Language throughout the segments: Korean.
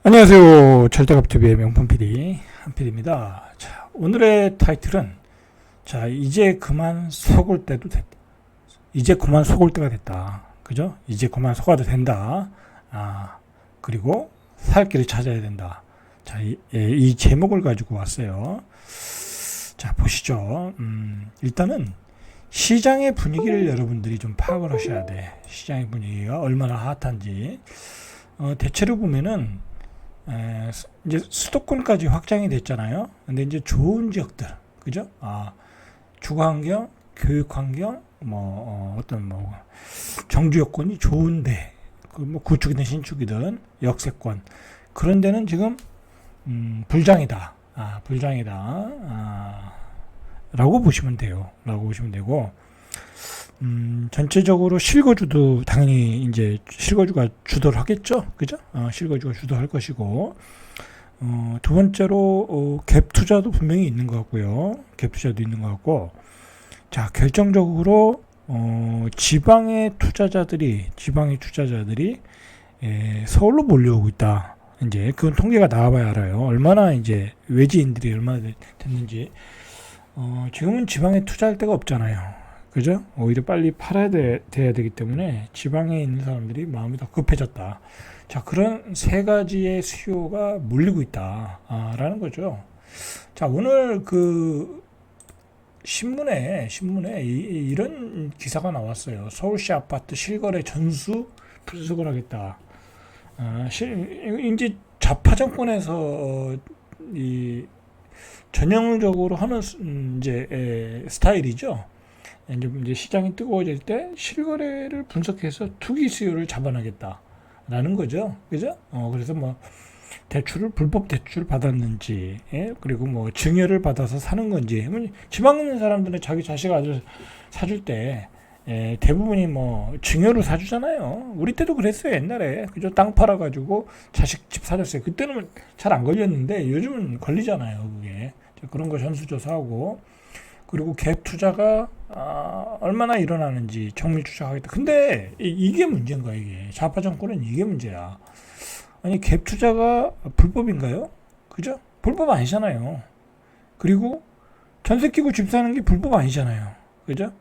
안녕하세요. 절대값TV의 명품 PD 한PD입니다. 자, 오늘의 타이틀은 이제 그만 속을 때도 됐다. 이제 그만 속을 때가 됐다. 그죠? 이제 그만 속아도 된다. 그리고 살 길을 찾아야 된다. 이 제목을 가지고 왔어요. 자, 보시죠. 일단은 시장의 분위기를 여러분들이 좀 파악을 하셔야 돼. 시장의 분위기가 얼마나 핫한지. 대체로 보면은 이제 수도권까지 확장이 됐잖아요. 근데 이제 좋은 지역들, 그죠? 주거 환경, 교육 환경, 어떤 정주 여건이 좋은데, 뭐 구축이든 신축이든 역세권 그런 데는 지금 불장이다. 불장이다. 라고 보시면 돼요. 라고 보시면 되고, 전체적으로 실거주도 당연히 이제 실거주가 주도를 하겠죠. 그죠? 실거주가 주도할 것이고, 두 번째로, 갭 투자도 분명히 있는 것 같고요. 갭 투자도 있는 것 같고, 자, 결정적으로, 지방의 투자자들이, 서울로 몰려오고 있다. 이제, 그건 통계가 나와봐야 알아요. 얼마나 이제, 외지인들이 얼마나 됐는지. 지금은 지방에 투자할 데가 없잖아요. 그죠? 오히려 빨리 돼야 되기 때문에 지방에 있는 사람들이 마음이 더 급해졌다. 자, 그런 세 가지의 수요가 몰리고 있다. 라는 거죠. 자, 오늘 신문에 이런 기사가 나왔어요. 서울시 아파트 실거래 전수 분석을 하겠다. 이제 좌파 정권에서 이 전형적으로 하는 이제 스타일이죠. 이제 시장이 뜨거워질 때 실거래를 분석해서 투기 수요를 잡아나겠다라는 거죠. 그죠? 그래서 불법 대출을 받았는지, 그리고 증여를 받아서 사는 건지, 지방에 있는 사람들은 자기 자식 아들 사줄 때, 대부분이 증여로 사주잖아요. 우리 때도 그랬어요, 옛날에. 그죠? 땅 팔아가지고 자식 집 사줬어요. 그때는 잘 안 걸렸는데 요즘은 걸리잖아요, 그게. 그런 거 전수조사하고, 그리고 갭 투자가 얼마나 일어나는지 정밀 추적하겠다. 근데 이게 문제인가 이게 좌파 정권은 이게 문제야. 아니 갭 투자가 불법인가요? 그죠? 불법 아니잖아요. 그리고 전세 끼고 집 사는 게 불법 아니잖아요. 그죠?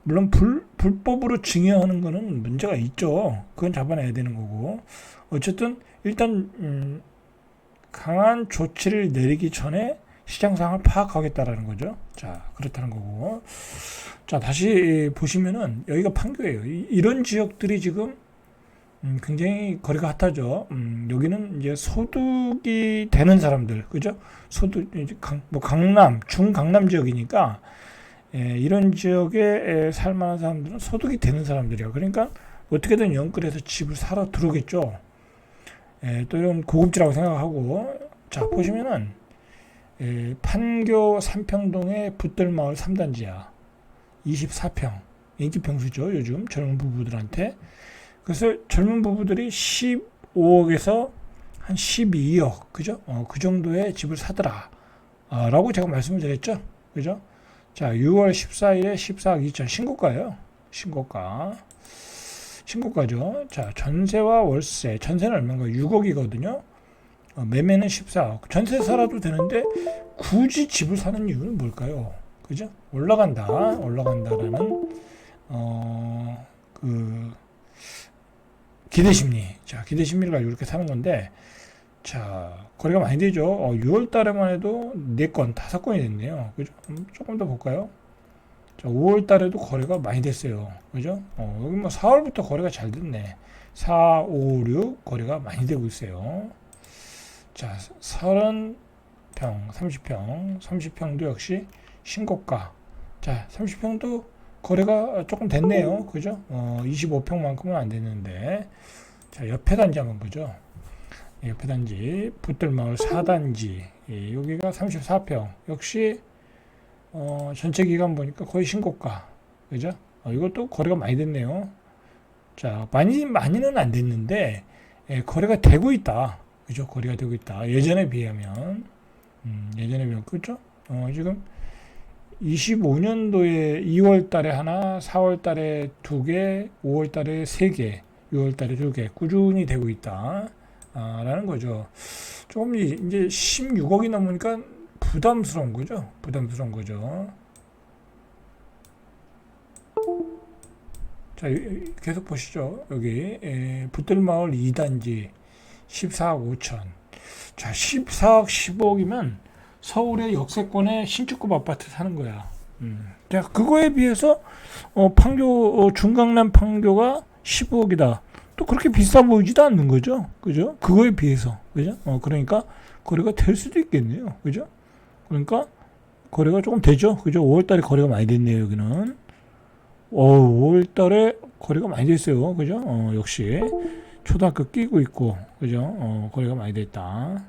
물론 불법으로 증여하는 거는 문제가 있죠. 그건 잡아내야 되는 거고. 어쨌든 일단 강한 조치를 내리기 전에 시장 상황을 파악하겠다라는 거죠. 자, 그렇다는 거고. 자, 다시 보시면은 여기가 판교예요. 이런 지역들이 지금 굉장히 거리가 핫하죠. 여기는 이제 소득이 되는 사람들, 그죠? 이제 강남, 중강남 지역이니까 이런 지역에 살만한 사람들은 소득이 되는 사람들이야. 그러니까 어떻게든 영끌해서 집을 사러 들어오겠죠. 또 이런 고급지라고 생각하고, 자, 보시면은 판교 삼평동의 붙들마을 3단지야. 24평. 인기 평수죠, 요즘 젊은 부부들한테. 그래서 젊은 부부들이 15억에서 한 12억, 그죠? 그 정도의 집을 사더라. 라고 제가 말씀을 드렸죠. 그죠? 자, 6월 14일에 14억 2천 신고가예요. 신고가죠. 자, 전세와 월세. 전세는 얼마인가? 6억이거든요. 매매는 14억. 전세 살아도 되는데 굳이 집을 사는 이유는 뭘까요? 그죠? 올라간다라는 기대심리. 자, 기대심리를 가지고 이렇게 사는 건데, 자, 거래가 많이 되죠. 6월 달에만 해도 4건, 5건이 됐네요. 그죠? 조금 더 볼까요? 자, 5월 달에도 거래가 많이 됐어요. 그죠? 여기 4월부터 거래가 잘 됐네. 4, 5, 6 거래가 많이 되고 있어요. 자, 30평, 30평도 역시 신고가. 자, 30평도 거래가 조금 됐네요. 그죠? 25평만큼은 안 됐는데. 자, 옆에 단지 한번 보죠. 옆에 단지, 붙들마을 4단지. 여기가 34평. 역시, 전체 기간 보니까 거의 신고가. 그죠? 이것도 거래가 많이 됐네요. 자, 많이는 안 됐는데, 거래가 되고 있다. 그죠? 거래가 되고 있다. 예전에 비하면, 그죠? 지금 25년도에 2월 달에 하나, 4월 달에 2개, 5월 달에 3개, 6월 달에 2개 꾸준히 되고 있다. 라는 거죠. 조금 이제 16억이 넘으니까 부담스러운 거죠. 부담스러운 거죠. 자, 계속 보시죠. 여기 붙들마을 2단지 14억 5천. 자, 14억 15억이면 서울의 역세권에 신축급 아파트 사는 거야. 자, 그거에 비해서 판교 중강남 판교가 15억이다. 또 그렇게 비싸 보이지도 않는 거죠. 그죠? 그거에 비해서. 그죠? 그러니까 거래가 될 수도 있겠네요. 그죠? 그러니까 거래가 조금 되죠. 그죠? 5월 달에 거래가 많이 됐네요, 여기는. 5월 달에 거래가 많이 됐어요. 그죠? 역시 초등학교 끼고 있고. 그죠? 거래가 많이 됐다.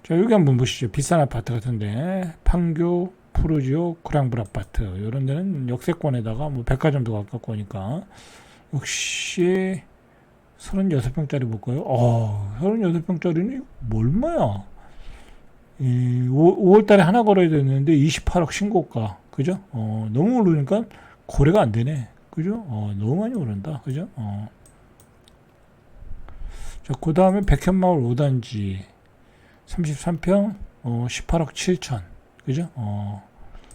자, 여기 한번 보시죠. 비싼 아파트 같은데 판교 푸르지오 그랑블 아파트 이런 데는 역세권에다가 뭐 백화점도 가깝고 하니까 역시 36평짜리 볼까요? 36평짜리는 얼마야? 5월 달에 하나 거래야 되는데 28억 신고가. 그죠? 너무 오르니까 거래가 안 되네. 그죠? 너무 많이 오른다. 그죠? 자, 그 다음에 백현마을 5단지 33평 18억 7천. 그죠?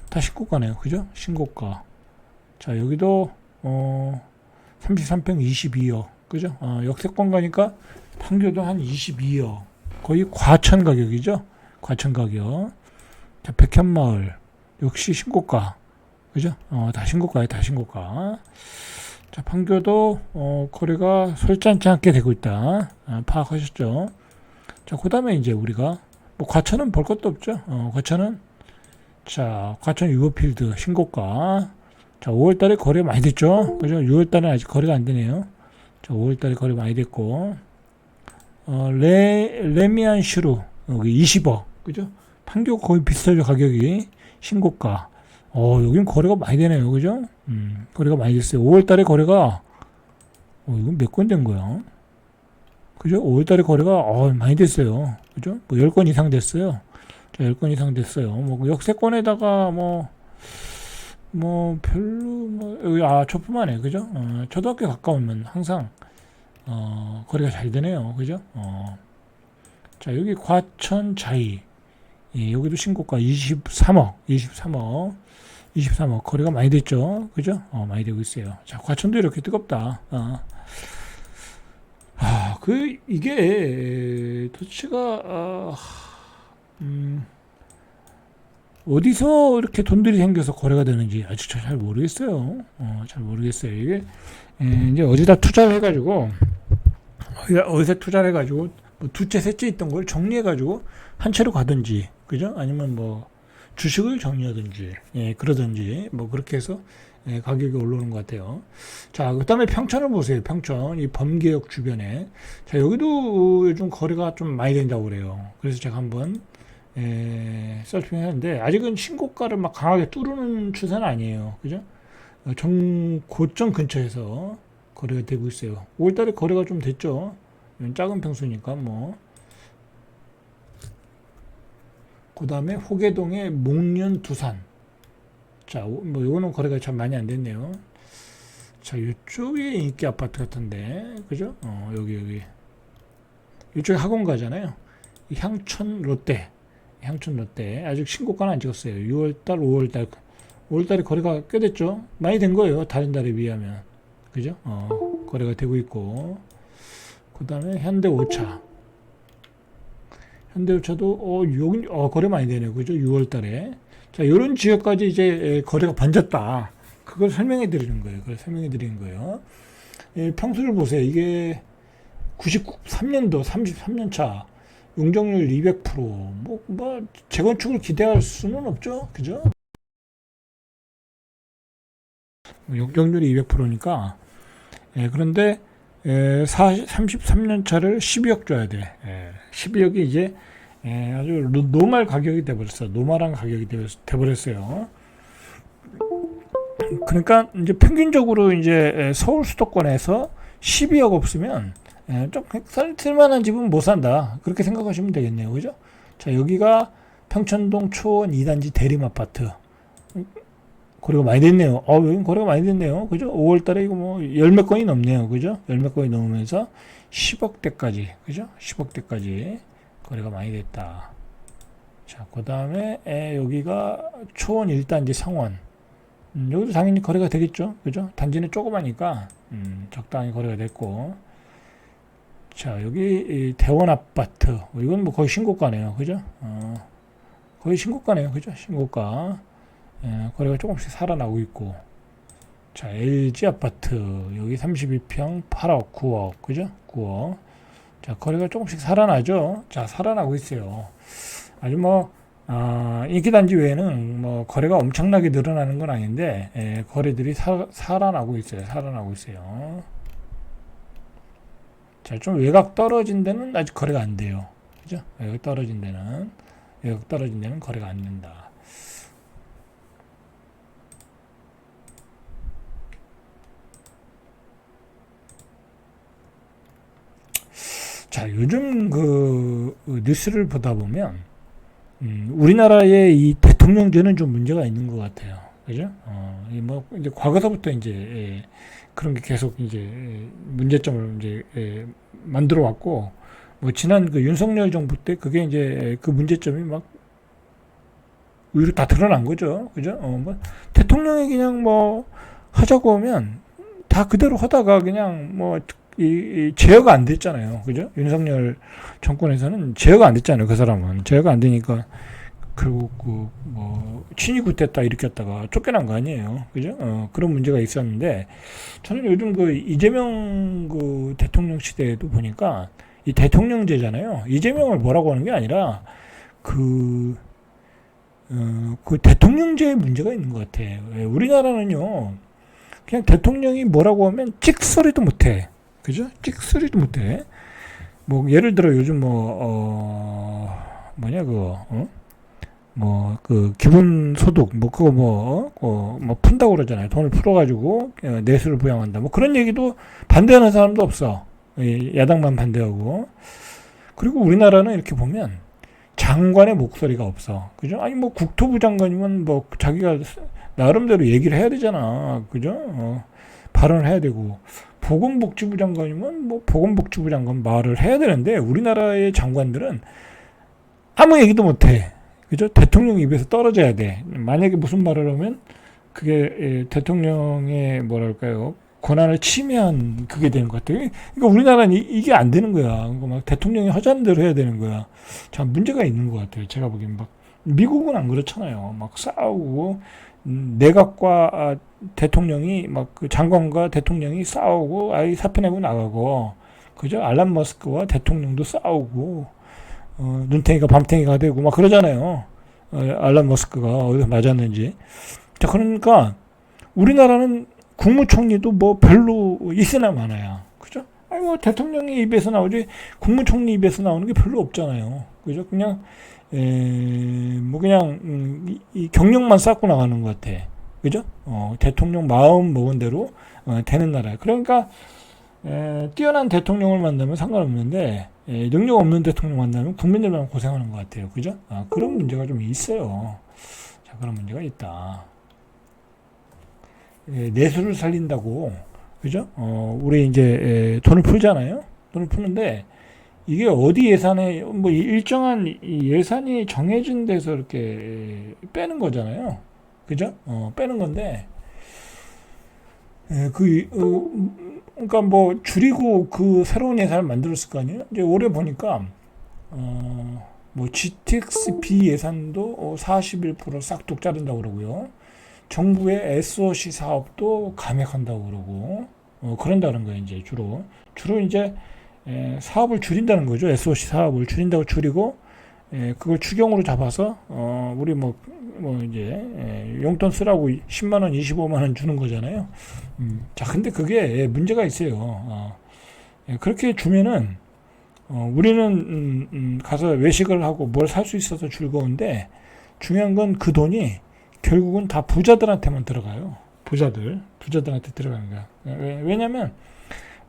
다 신고가네요. 그죠? 신고가. 자, 여기도 33평 22억. 그죠? 역세권 가니까 판교도 한 22억. 거의 과천 가격이죠? 과천 가격. 자, 백현마을 역시 신고가. 그죠? 다 신고가에 다 신고가. 자, 판교도 거래가 솔찬치 않게 되고 있다. 파악하셨죠? 자, 그 다음에 이제 우리가 뭐 과천은 볼 것도 없죠. 과천은 자, 과천 유보필드 신고가. 자, 5월 달에 거래 많이 됐죠. 그죠? 6월 달에 아직 거래가 안 되네요. 자, 5월 달에 거래 많이 됐고. 레미안 슈루 여기 20억. 그죠? 판교 거의 비슷하죠, 가격이. 신고가. 여긴 거래가 많이 되네요. 그죠? 거래가 많이 됐어요. 5월 달에 거래가 이건 몇 건 된 거야? 그죠? 5월 달에 거래가 많이 됐어요. 그죠? 뭐 10건 이상 됐어요. 자, 10건 이상 됐어요. 뭐 역세권에다가 별로 여기 초품하네. 그죠? 초등학교 가까우면 항상 거래가 잘 되네요. 그죠? 자, 여기 과천 자이. 예, 여기도 신고가 23억 거래가 많이 됐죠. 그죠? 많이 되고 있어요. 자, 과천도 이렇게 뜨겁다. 이게 도대체가 어디서 이렇게 돈들이 생겨서 거래가 되는지 아직 잘 모르겠어요. 잘 모르겠어요. 이게 이제 어디다 투자를 해가지고 어디서 투자를 해가지고 뭐 두채 셋째 있던 걸 정리해가지고 한 채로 가든지, 그죠? 아니면 뭐 주식을 정리하든지, 그러든지 뭐 그렇게 해서 가격이 올라오는 것 같아요. 자, 그 다음에 평천을 보세요. 평천 이 범계역 주변에. 자, 여기도 요즘 거래가 좀 많이 된다고 그래요. 그래서 제가 한번 서핑했는데 아직은 신고가를 막 강하게 뚫는 추세는 아니에요. 그죠? 고점 근처에서 거래가 되고 있어요. 5월달에 거래가 좀 됐죠. 작은 평수니까 뭐. 그 다음에 호계동의 목련 두산. 자, 뭐 요거는 거래가 참 많이 안 됐네요. 자, 이쪽에 인기 아파트 같은데, 그죠? 여기 이쪽에 학원가잖아요. 향천 롯데 아직 신고가는 안 찍었어요. 6월달, 5월달에 거래가 꽤 됐죠. 많이 된 거예요. 다른 달에 비하면. 그죠? 거래가 되고 있고. 그 다음에 현대오차도 여기 거래 많이 되네요. 그죠? 6월달에. 자, 이런 지역까지 이제 거래가 번졌다. 그걸 설명해 드리는 거예요. 평수를 보세요. 이게 93년도 33년 차 용적률 200%. 뭐 재건축을 기대할 수는 없죠. 그죠? 용적률이 200%니까. 그런데 33년 차를 12억 줘야 돼. 12억이 이제 아주 노말 가격이 돼버렸어. 노말한 가격이 돼버렸어요. 그러니까 이제 평균적으로 이제 서울 수도권에서 12억 없으면 좀 살만한 집은 못 산다. 그렇게 생각하시면 되겠네요. 그죠? 자, 여기가 평천동 초원 2단지 대림 아파트. 거래가 많이 됐네요. 여기 거래가 많이 됐네요. 그죠? 5월 달에 이거 뭐, 열 몇 건이 넘네요. 그죠? 열 몇 건이 넘으면서 10억대까지, 그죠? 10억대까지 거래가 많이 됐다. 자, 그 다음에, 여기가 초원 1단지 상원. 여기도 당연히 거래가 되겠죠. 그죠? 단지는 조그마니까, 적당히 거래가 됐고. 자, 여기, 대원 아파트. 이건 뭐 거의 신고가네요. 그죠? 거의 신고가네요. 그죠? 신고가. 거래가 조금씩 살아나고 있고. 자, LG 아파트. 여기 32평 8억, 9억. 그죠? 9억. 자, 거래가 조금씩 살아나죠? 자, 살아나고 있어요. 아주 뭐, 인기단지 외에는 뭐, 거래가 엄청나게 늘어나는 건 아닌데, 거래들이 살아나고 있어요. 살아나고 있어요. 자, 좀 외곽 떨어진 데는 아직 거래가 안 돼요. 그죠? 외곽 떨어진 데는 거래가 안 된다. 자, 요즘 그 뉴스를 보다 보면, 우리나라의 이 대통령제는 좀 문제가 있는 것 같아요. 그죠? 뭐, 이제 과거서부터 이제, 그런 게 계속 이제, 문제점을 이제, 만들어 왔고, 뭐, 지난 그 윤석열 정부 때 그게 이제 그 문제점이 막, 의외로 다 드러난 거죠. 그죠? 뭐, 대통령이 그냥 뭐, 하자고 하면, 다 그대로 하다가 그냥 뭐, 제어가 안 됐잖아요. 그죠? 윤석열 정권에서는 제어가 안 됐잖아요. 그 사람은. 제어가 안 되니까, 결국, 친위 구태타 일으켰다가 쫓겨난 거 아니에요. 그죠? 그런 문제가 있었는데, 저는 요즘 그 이재명 그 대통령 시대에도 보니까, 이 대통령제잖아요. 이재명을 뭐라고 하는 게 아니라, 그, 그 대통령제에 문제가 있는 것 같아요. 우리나라는요, 그냥 대통령이 뭐라고 하면 찍소리도 못해. 그죠? 찍소리도 못해. 뭐, 예를 들어 요즘 뭐냐, 그거, 뭐, 그, 기본소득, 뭐, 그거 뭐 푼다고 그러잖아요. 돈을 풀어가지고, 내수를 부양한다. 뭐, 그런 얘기도 반대하는 사람도 없어. 야당만 반대하고. 그리고 우리나라는 이렇게 보면, 장관의 목소리가 없어. 그죠? 아니, 뭐, 국토부 장관이면 뭐, 자기가 나름대로 얘기를 해야 되잖아. 그죠? 발언을 해야 되고. 보건복지부 장관이면 뭐 보건복지부 장관 말을 해야 되는데 우리나라의 장관들은 아무 얘기도 못해. 그죠? 대통령 입에서 떨어져야 돼. 만약에 무슨 말을 하면 그게 대통령의 뭐랄까요 권한을 침해한 그게 되는 것 같아요. 그러니까 우리나라는 이게 안 되는 거야. 그러니까 막 대통령이 하자는 대로 해야 되는 거야. 참 문제가 있는 것 같아요. 제가 보기엔 막 미국은 안 그렇잖아요. 막 싸우고 내각과 대통령이 막 그 장관과 대통령이 싸우고 아이 사표 내고 나가고 그죠? 알란 머스크와 대통령도 싸우고 눈탱이가 밤탱이가 되고 막 그러잖아요. 알란 머스크가 어디서 맞았는지. 자, 그러니까 우리나라는 국무총리도 뭐 별로 있으나 마나야. 그죠? 아니 뭐 대통령의 입에서 나오지 국무총리 입에서 나오는 게 별로 없잖아요. 그죠? 그냥 뭐 그냥 이 경력만 쌓고 나가는 것 같아. 그죠? 대통령 마음 먹은 대로 되는 나라. 그러니까 뛰어난 대통령을 만나면 상관없는데 능력 없는 대통령 만나면 국민들만 고생하는 것 같아요. 그죠? 그런 문제가 좀 있어요. 자, 그런 문제가 있다. 내수를 살린다고, 그죠? 우리 이제 돈을 풀잖아요. 돈을 푸는데 이게 어디 예산에 뭐 일정한 예산이 정해진 데서 이렇게 빼는 거잖아요. 그죠? 빼는 건데 그러니까 뭐 줄이고 그 새로운 예산을 만들었을 거 아니에요. 이제 올해 보니까 뭐 GTX B 예산도 41% 싹둑 자른다고 그러고요. 정부의 SOC 사업도 감액한다고 그러고 그런다는 거예요. 이제 주로 이제 사업을 줄인다는 거죠. SOC 사업을 줄인다고 줄이고 그걸 추경으로 잡아서 우리 뭐 이제 용돈 쓰라고 10만 원, 25만 원 주는 거잖아요. 자, 근데 그게 문제가 있어요. 그렇게 주면은 우리는 가서 외식을 하고 뭘 살 수 있어서 즐거운데 중요한 건 그 돈이 결국은 다 부자들한테만 들어가요. 부자들한테 들어가는 거야. 왜냐면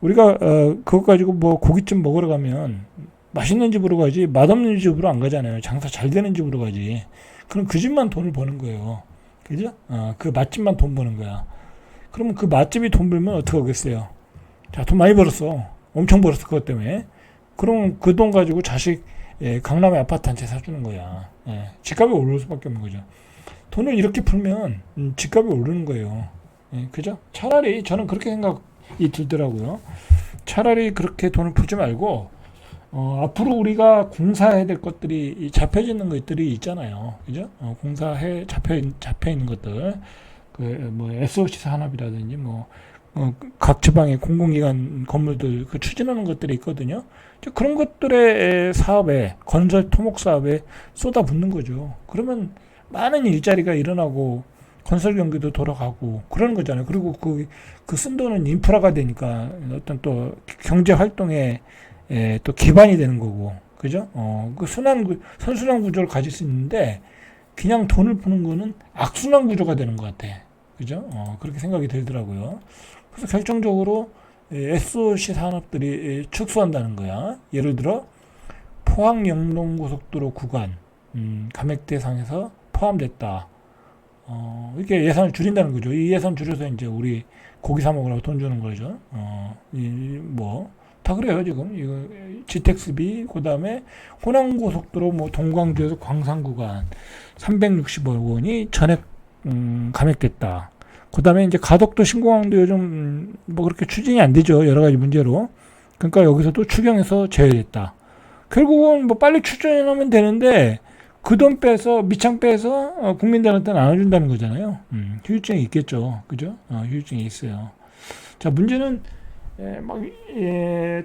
우리가 그거 가지고 뭐 고깃집 먹으러 가면 맛있는 집으로 가지 맛없는 집으로 안 가잖아요. 장사 잘 되는 집으로 가지. 그럼 그 집만 돈을 버는 거예요. 그죠? 그 맛집만 돈 버는 거야. 그러면 그 맛집이 돈 벌면 어떻게 하겠어요? 자, 돈 많이 벌었어. 엄청 벌었어, 그것 때문에. 그럼 그 돈 가지고 자식, 강남에 아파트 한 채 사주는 거야. 집값이 오를 수밖에 없는 거죠. 돈을 이렇게 풀면, 집값이 오르는 거예요. 그죠? 차라리 저는 그렇게 생각이 들더라고요. 차라리 그렇게 돈을 풀지 말고, 앞으로 우리가 공사해야 될 것들이 잡혀지는 것들이 있잖아요. 그죠? 잡혀 있는 것들. 뭐, SOC 산업이라든지, 각 지방의 공공기관 건물들 추진하는 것들이 있거든요. 그런 것들의 사업에, 건설 토목 사업에 쏟아붓는 거죠. 그러면 많은 일자리가 일어나고, 건설 경기도 돌아가고, 그러는 거잖아요. 그리고 그 쓴 돈은 인프라가 되니까 어떤 또 경제 활동에 또 기반이 되는 거고, 그죠? 그 선순환 구조를 가질 수 있는데, 그냥 돈을 푸는 거는 악순환 구조가 되는 것 같아. 그죠? 그렇게 생각이 들더라고요. 그래서 결정적으로 SOC 산업들이 축소한다는 거야. 예를 들어, 포항 영동고속도로 구간, 감액 대상에서 포함됐다. 이렇게 예산을 줄인다는 거죠. 이 예산 줄여서 이제 우리 고기 사 먹으라고 돈 주는 거죠. 다 그래요, 지금. 이거, 지택수비, 그 다음에 호남고속도로 동광주에서 광산 구간 360억 원이 전액, 감액됐다. 그 다음에 이제 가덕도 신공항도 요즘 그렇게 추진이 안 되죠. 여러 가지 문제로. 그러니까 여기서도 추경해서 제외됐다. 결국은 빨리 추진하면 되는데, 그 돈 빼서, 미창 빼서, 국민들한테 나눠준다는 거잖아요. 후유증이 있겠죠. 그죠? 후유증이 있어요. 자, 문제는,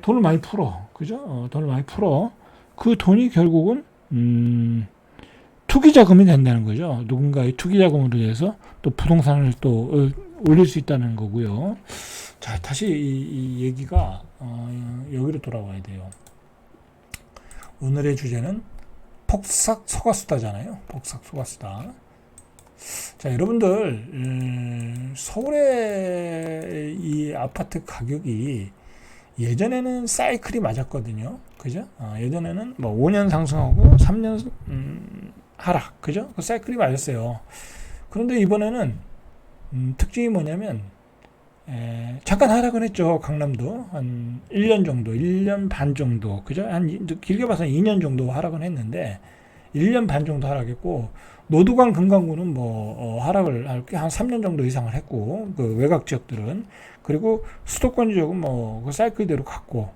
돈을 많이 풀어. 그죠? 돈을 많이 풀어. 그 돈이 결국은, 투기 자금이 된다는 거죠. 누군가의 투기 자금으로 해서 또 부동산을 또 올릴 수 있다는 거고요. 자, 다시 이 얘기가, 여기로 돌아와야 돼요. 오늘의 주제는 폭삭 소가수다잖아요. 폭삭 소가수다. 자, 여러분들, 서울의 이 아파트 가격이 예전에는 사이클이 맞았거든요. 그죠? 예전에는 5년 상승하고 3년 하락. 그죠? 그 사이클이 맞았어요. 그런데 이번에는 특징이 뭐냐면 잠깐 하락은 했죠. 강남도 한 1년 정도, 1년 반 정도, 그죠? 길게 봐서 2년 정도 하락은 했는데 1년 반 정도 하락했고, 노두강 금강구는 하락을 한 3년 정도 이상을 했고, 그 외곽 지역들은. 그리고 수도권 지역은 그 사이클대로 갔고.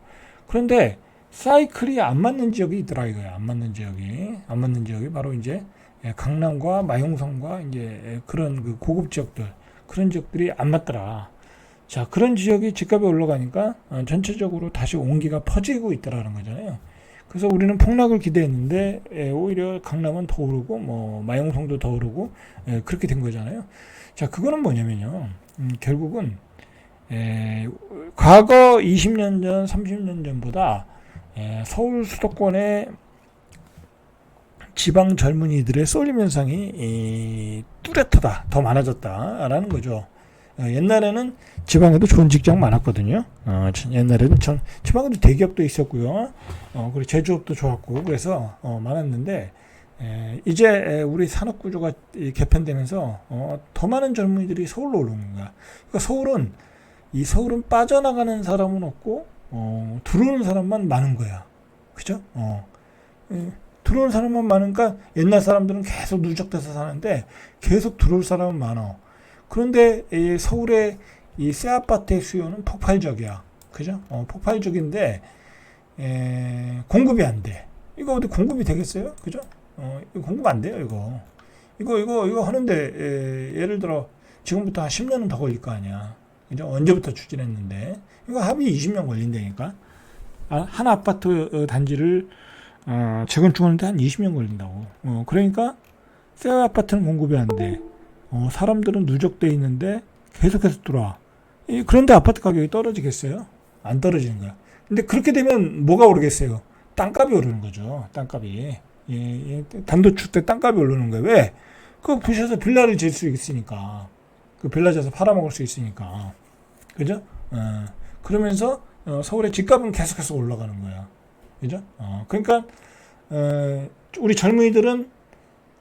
그런데 사이클이 안 맞는 지역이 있더라 이거야. 안 맞는 지역이 바로 이제 강남과 마용성과 이제 그런 그 고급 지역들, 그런 지역들이 안 맞더라. 자, 그런 지역이 집값이 올라가니까 전체적으로 다시 온기가 퍼지고 있더라는 거잖아요. 그래서 우리는 폭락을 기대했는데 오히려 강남은 더 오르고 마용성도 더 오르고 그렇게 된 거잖아요. 자, 그거는 뭐냐면요. 결국은 과거 20년 전, 30년 전보다 서울 수도권의 지방 젊은이들의 쏠림 현상이 뚜렷하다, 더 많아졌다라는 거죠. 옛날에는 지방에도 좋은 직장 많았거든요. 옛날에는 지방에도 대기업도 있었고요. 그리고 제조업도 좋았고, 그래서 많았는데, 이제 우리 산업 구조가 개편되면서 더 많은 젊은이들이 서울로 오는 거야. 그러니까 서울은 빠져나가는 사람은 없고, 들어오는 사람만 많은 거야. 그죠? 들어오는 사람만 많으니까 옛날 사람들은 계속 누적돼서 사는데 계속 들어올 사람은 많아. 그런데 이 서울의 이 새 아파트의 수요는 폭발적이야. 그죠? 폭발적인데 공급이 안 돼. 이거 어디 공급이 되겠어요? 그죠? 이거 공급 안 돼요, 이거. 이거 하는데 예를 들어 지금부터 한 10년은 더 걸릴 거 아니야. 그죠? 언제부터 추진했는데. 이거 합의 20년 걸린다니까. 한 아파트 단지를 재건축하는데 한 20년 걸린다고. 그러니까 새 아파트는 공급이 안 돼. 사람들은 누적돼 있는데 계속해서 들어와. 그런데 아파트 가격이 떨어지겠어요? 안 떨어지는 거야. 근데 그렇게 되면 뭐가 오르겠어요? 땅값이 오르는 거죠. 땅값이. 단독주택 땅값이 오르는 거예요. 왜? 그거 부셔서 빌라를 지을 수 있으니까. 그 빌라 지어서 팔아먹을 수 있으니까. 그죠? 그러면서 서울의 집값은 계속해서 올라가는 거야. 그죠? 그러니까 우리 젊은이들은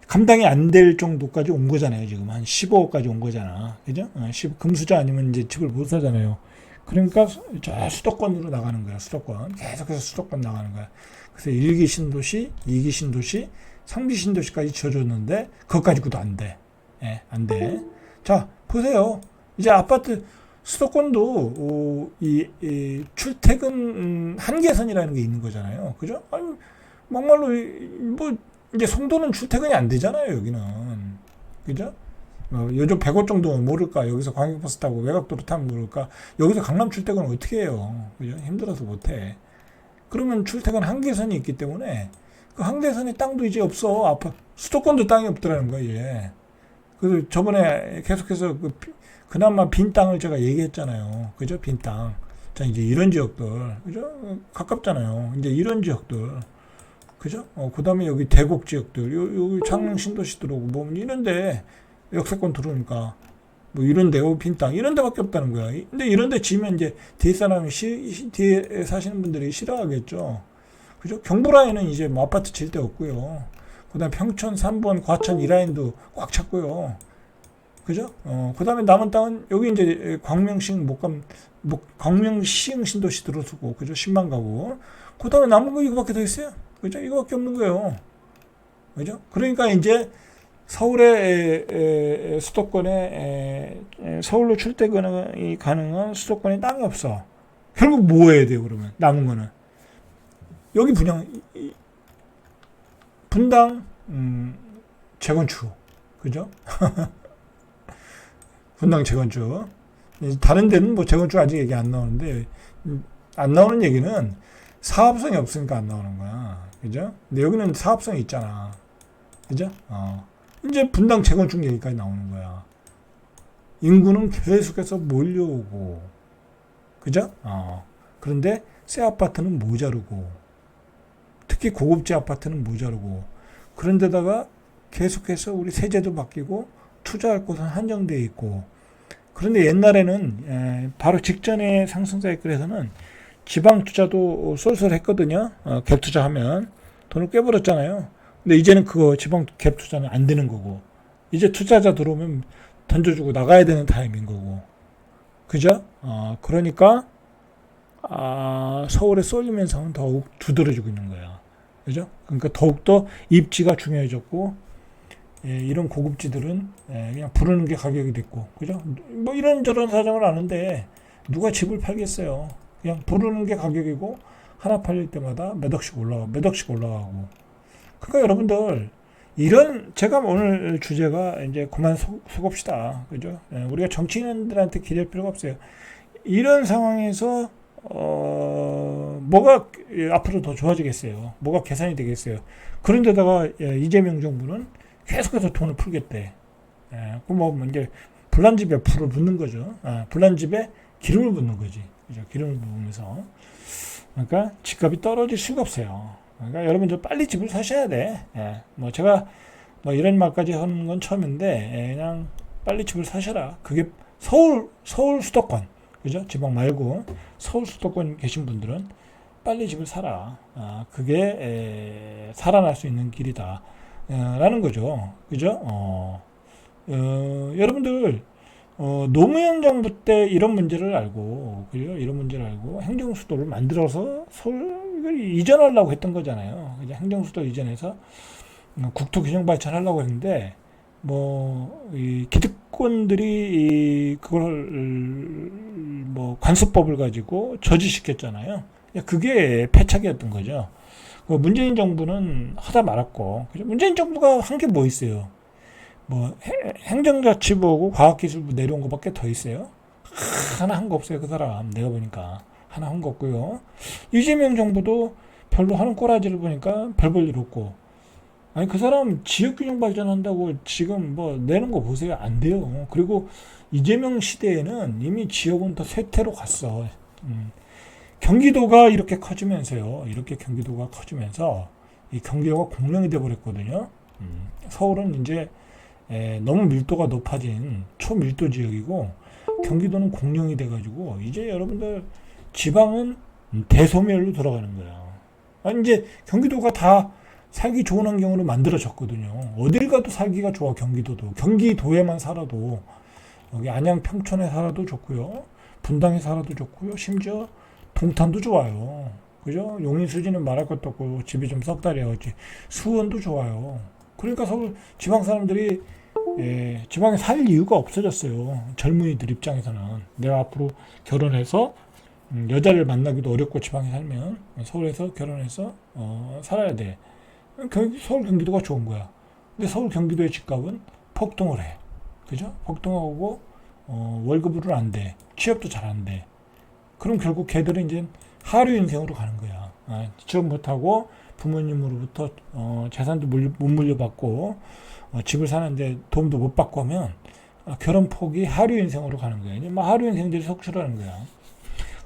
감당이 안 될 정도까지 온 거잖아요. 지금 한 15억까지 온 거잖아. 그죠? 10, 금수저 아니면 이제 집을 못 사잖아요. 그러니까 저 수도권으로 나가는 거야. 수도권. 계속해서 수도권 나가는 거야. 그래서 1기 신도시, 2기 신도시, 3기 신도시까지 지어줬는데 그것까지도 안 돼. 예, 안 돼. 자, 보세요. 이제 아파트 수도권도 이 출퇴근 한계선이라는 게 있는 거잖아요. 그죠? 아니, 막말로 뭐 이제 송도는 출퇴근이 안 되잖아요. 여기는. 그죠? 요즘 100원 정도면 모를까? 여기서 광역버스 타고 외곽도로 타면 모를까? 여기서 강남 출퇴근을 어떻게 해요? 그죠? 힘들어서 못해. 그러면 출퇴근 한계선이 있기 때문에 그 한계선의 땅도 이제 없어. 수도권도 땅이 없더라는 거야, 이제. 그래서 저번에 계속해서 그나마 빈 땅을 제가 얘기했잖아요. 그죠? 빈 땅. 자, 이제 이런 지역들. 그죠? 가깝잖아요. 이제 이런 지역들. 그죠? 그 다음에 여기 대곡 지역들. 여기 창릉 신도시 들어오고, 뭐, 이런데 역세권 들어오니까. 뭐 이런데, 빈 땅. 이런 데밖에 없다는 거야. 근데 이런 데 지면 이제 뒤에 사람이, 뒤에 사시는 분들이 싫어하겠죠. 그죠? 경부라인은 이제 뭐 아파트 질 데 없고요. 그 다음에 평촌 3번, 과천 2라인도 꽉 찼고요. 그죠? 그 다음에 남은 땅은 여기 이제 광명시흥 신도시 들어서고, 그죠? 10만 가구. 그 다음에 남은 거 이거밖에 더 있어요. 그죠? 이거밖에 없는 거예요. 그죠? 그러니까 이제 서울의 수도권에 서울로 출퇴근이 가능한 수도권에 땅이 없어. 결국 뭐 해야 돼요, 그러면? 남은 거는. 여기 분당, 재건축. 그죠? 분당 재건축. 다른 데는 뭐 재건축 아직 얘기 안 나오는데, 안 나오는 얘기는 사업성이 없으니까 안 나오는 거야. 그죠? 근데 여기는 사업성이 있잖아. 그죠? 이제 분당 재건축 얘기까지 나오는 거야. 인구는 계속해서 몰려오고. 그죠? 그런데 새 아파트는 모자르고. 특히 고급지 아파트는 모자르고. 그런데다가 계속해서 우리 세제도 바뀌고 투자할 곳은 한정되어 있고. 그런데 옛날에는 바로 직전에 상승사이클에서는 지방 투자도 쏠쏠했거든요. 갭 투자하면 돈을 꽤 벌었잖아요. 근데 이제는 그거 지방 갭 투자는 안 되는 거고, 이제 투자자 들어오면 던져주고 나가야 되는 타임인 거고, 그죠? 그러니까 서울의 쏠림 현상은 더욱 두드러지고 있는 거야. 그죠? 그러니까 더욱더 입지가 중요해졌고, 이런 고급지들은 그냥 부르는 게 가격이 됐고, 그죠? 뭐 이런저런 사정을 아는데 누가 집을 팔겠어요? 그냥 부르는 게 가격이고, 하나 팔릴 때마다 몇 억씩 올라가고. 그러니까 여러분들, 제가 오늘 주제가 이제 그만 속읍시다. 그죠? 우리가 정치인들한테 기댈 필요가 없어요. 이런 상황에서, 뭐가 앞으로 더 좋아지겠어요? 뭐가 개선이 되겠어요? 그런데다가 이재명 정부는 계속해서 돈을 풀겠대. 그럼 이제 불난집에 불을 붓는 거죠. 불난집에 기름을 붓는 거지. 그죠? 기름을 부으면서. 그러니까 집값이 떨어질 수가 없어요. 그러니까 여러분들 빨리 집을 사셔야 돼. 뭐 제가 뭐 이런 말까지 하는 건 처음인데, 그냥 빨리 집을 사셔라. 그게 서울 수도권, 그죠? 지방 말고 서울 수도권 계신 분들은 빨리 집을 사라. 그게 살아날 수 있는 길이다. 라는 거죠. 그죠? 여러분들 노무현 정부 때 이런 문제를 알고, 그죠? 이런 문제를 알고 행정수도를 만들어서 서울을 이전하려고 했던 거잖아요. 그죠? 행정수도 이전해서 국토균형 발전하려고 했는데, 이 기득권들이 그걸 관습법을 가지고 저지시켰잖아요. 그게 패착이었던 거죠. 문재인 정부는 하다 말았고, 그죠? 문재인 정부가 한 게 뭐 있어요? 행정자치부하고 과학기술부 내려온 것밖에 더 있어요? 하나 한 거 없어요, 그 사람. 내가 보니까. 하나 한 거 없고요. 이재명 정부도 별로 하는 꼬라지를 보니까 별 볼 일 없고. 아니, 그 사람 지역균형 발전한다고 지금 내는 거 보세요. 안 돼요. 그리고 이재명 시대에는 이미 지역은 다 쇠퇴로 갔어. 경기도가 이렇게 커지면서요. 이 경기도가 공룡이 돼버렸거든요. 서울은 이제 너무 밀도가 높아진 초밀도 지역이고, 경기도는 공룡이 돼가지고 이제 여러분들 지방은 대소멸로 돌아가는 거야. 아니, 이제 경기도가 다 살기 좋은 환경으로 만들어졌거든요. 어딜 가도 살기가 좋아. 경기도도. 경기도에만 살아도 여기 안양 평촌에 살아도 좋고요. 분당에 살아도 좋고요. 심지어 동탄도 좋아요. 그죠? 용인 수지는 말할 것도 없고 집이 좀 썩다리야지. 수원도 좋아요. 그러니까 서울 지방 사람들이 지방에 살 이유가 없어졌어요. 젊은이들 입장에서는 내가 앞으로 결혼해서 여자를 만나기도 어렵고 지방에 살면 서울에서 결혼해서 살아야 돼. 서울 경기도가 좋은 거야. 근데 서울 경기도의 집값은 폭등을 해. 그죠? 폭등하고 월급으로 안 돼. 취업도 잘 안 돼. 그럼 결국 걔들은 이제 하류 인생으로 가는 거야. 취업 못하고 부모님으로부터 재산도 못 물려받고 집을 사는데 도움도 못 받고 하면 결혼 포기 하류 인생으로 가는 거야. 이제 막 하류 인생들이 속출하는 거야.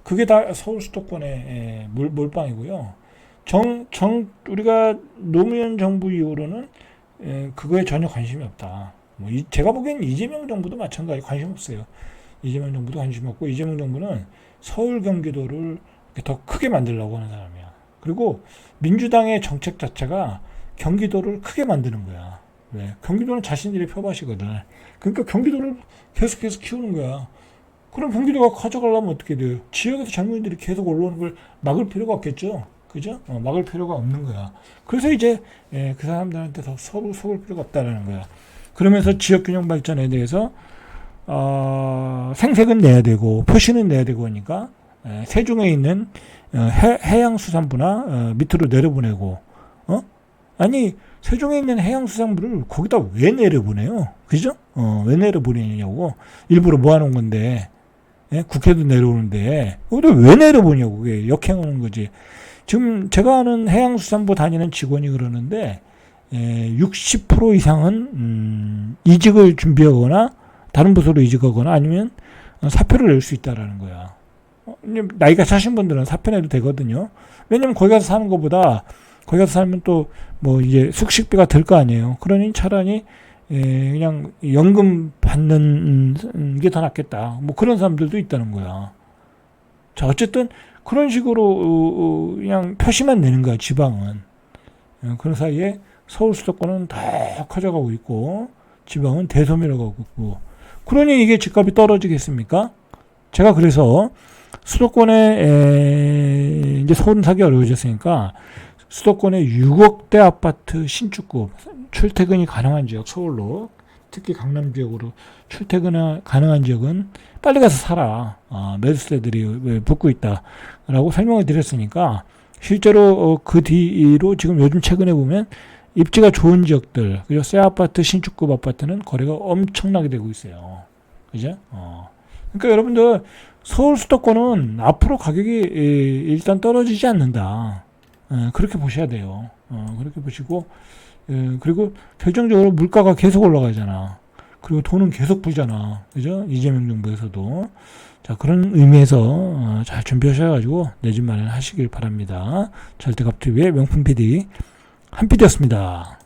그게 다 서울 수도권의 몰빵이고요. 우리가 노무현 정부 이후로는 그거에 전혀 관심이 없다. 제가 보기엔 이재명 정부도 마찬가지 관심 없어요. 이재명 정부도 관심 없고, 이재명 정부는 서울 경기도를 더 크게 만들려고 하는 사람이야. 그리고 민주당의 정책 자체가 경기도를 크게 만드는 거야. 왜? 경기도는 자신들의 표밭이거든. 그러니까 경기도를 계속해서 키우는 거야. 그럼 경기도가 가져가려면 어떻게 돼요? 지역에서 젊은이들이 계속 올라오는 걸 막을 필요가 없겠죠. 그죠? 막을 필요가 없는 거야. 그래서 이제 그 사람들한테 더 속을 필요가 없다라는 거야. 그러면서 지역균형 발전에 대해서 생색은 내야 되고 표시는 내야 되고 하니까 세종에 있는 해양수산부나 밑으로 내려보내고 아니 세종에 있는 해양수산부를 거기다 왜 내려보내요? 그죠? 왜 내려보내냐고. 일부러 모아놓은 건데 국회도 내려오는데 왜 내려보냐고. 그게 역행하는 거지. 지금 제가 아는 해양수산부 다니는 직원이 그러는데 60% 이상은 이직을 준비하거나 다른 부서로 이직하거나 아니면 사표를 낼 수 있다라는 거야. 나이가 차신 분들은 사표 내도 되거든요. 왜냐면 거기 가서 사는 것보다 거기 가서 살면 또 뭐 이제 숙식비가 들 거 아니에요. 그러니 차라리 그냥 연금 받는 게 더 낫겠다. 뭐 그런 사람들도 있다는 거야. 자, 어쨌든 그런 식으로 그냥 표시만 내는 거야, 지방은. 그런 사이에 서울 수도권은 다 커져가고 있고 지방은 대소멸하고 있고. 그러니 이게 집값이 떨어지겠습니까? 제가 그래서 수도권에 이제 서울은 사기 어려워졌으니까 수도권에 6억대 아파트 신축급 출퇴근이 가능한 지역 서울로 특히 강남 지역으로 출퇴근 가능한 지역은 빨리 가서 살아. 매수세들이 왜 붙고 있다라고 설명을 드렸으니까 실제로 그 뒤로 지금 요즘 최근에 보면 입지가 좋은 지역들 그리고 새 아파트 신축급 아파트는 거래가 엄청나게 되고 있어요. 그죠? 그러니까 여러분들 서울 수도권은 앞으로 가격이 일단 떨어지지 않는다. 그렇게 보셔야 돼요. 그렇게 보시고 그리고 결정적으로 물가가 계속 올라가잖아. 그리고 돈은 계속 불잖아. 그죠? 이재명 정부에서도. 자, 그런 의미에서 잘 준비하셔가지고 내 집 마련 하시길 바랍니다. 절대값TV의 명품 PD 한 PD였습니다.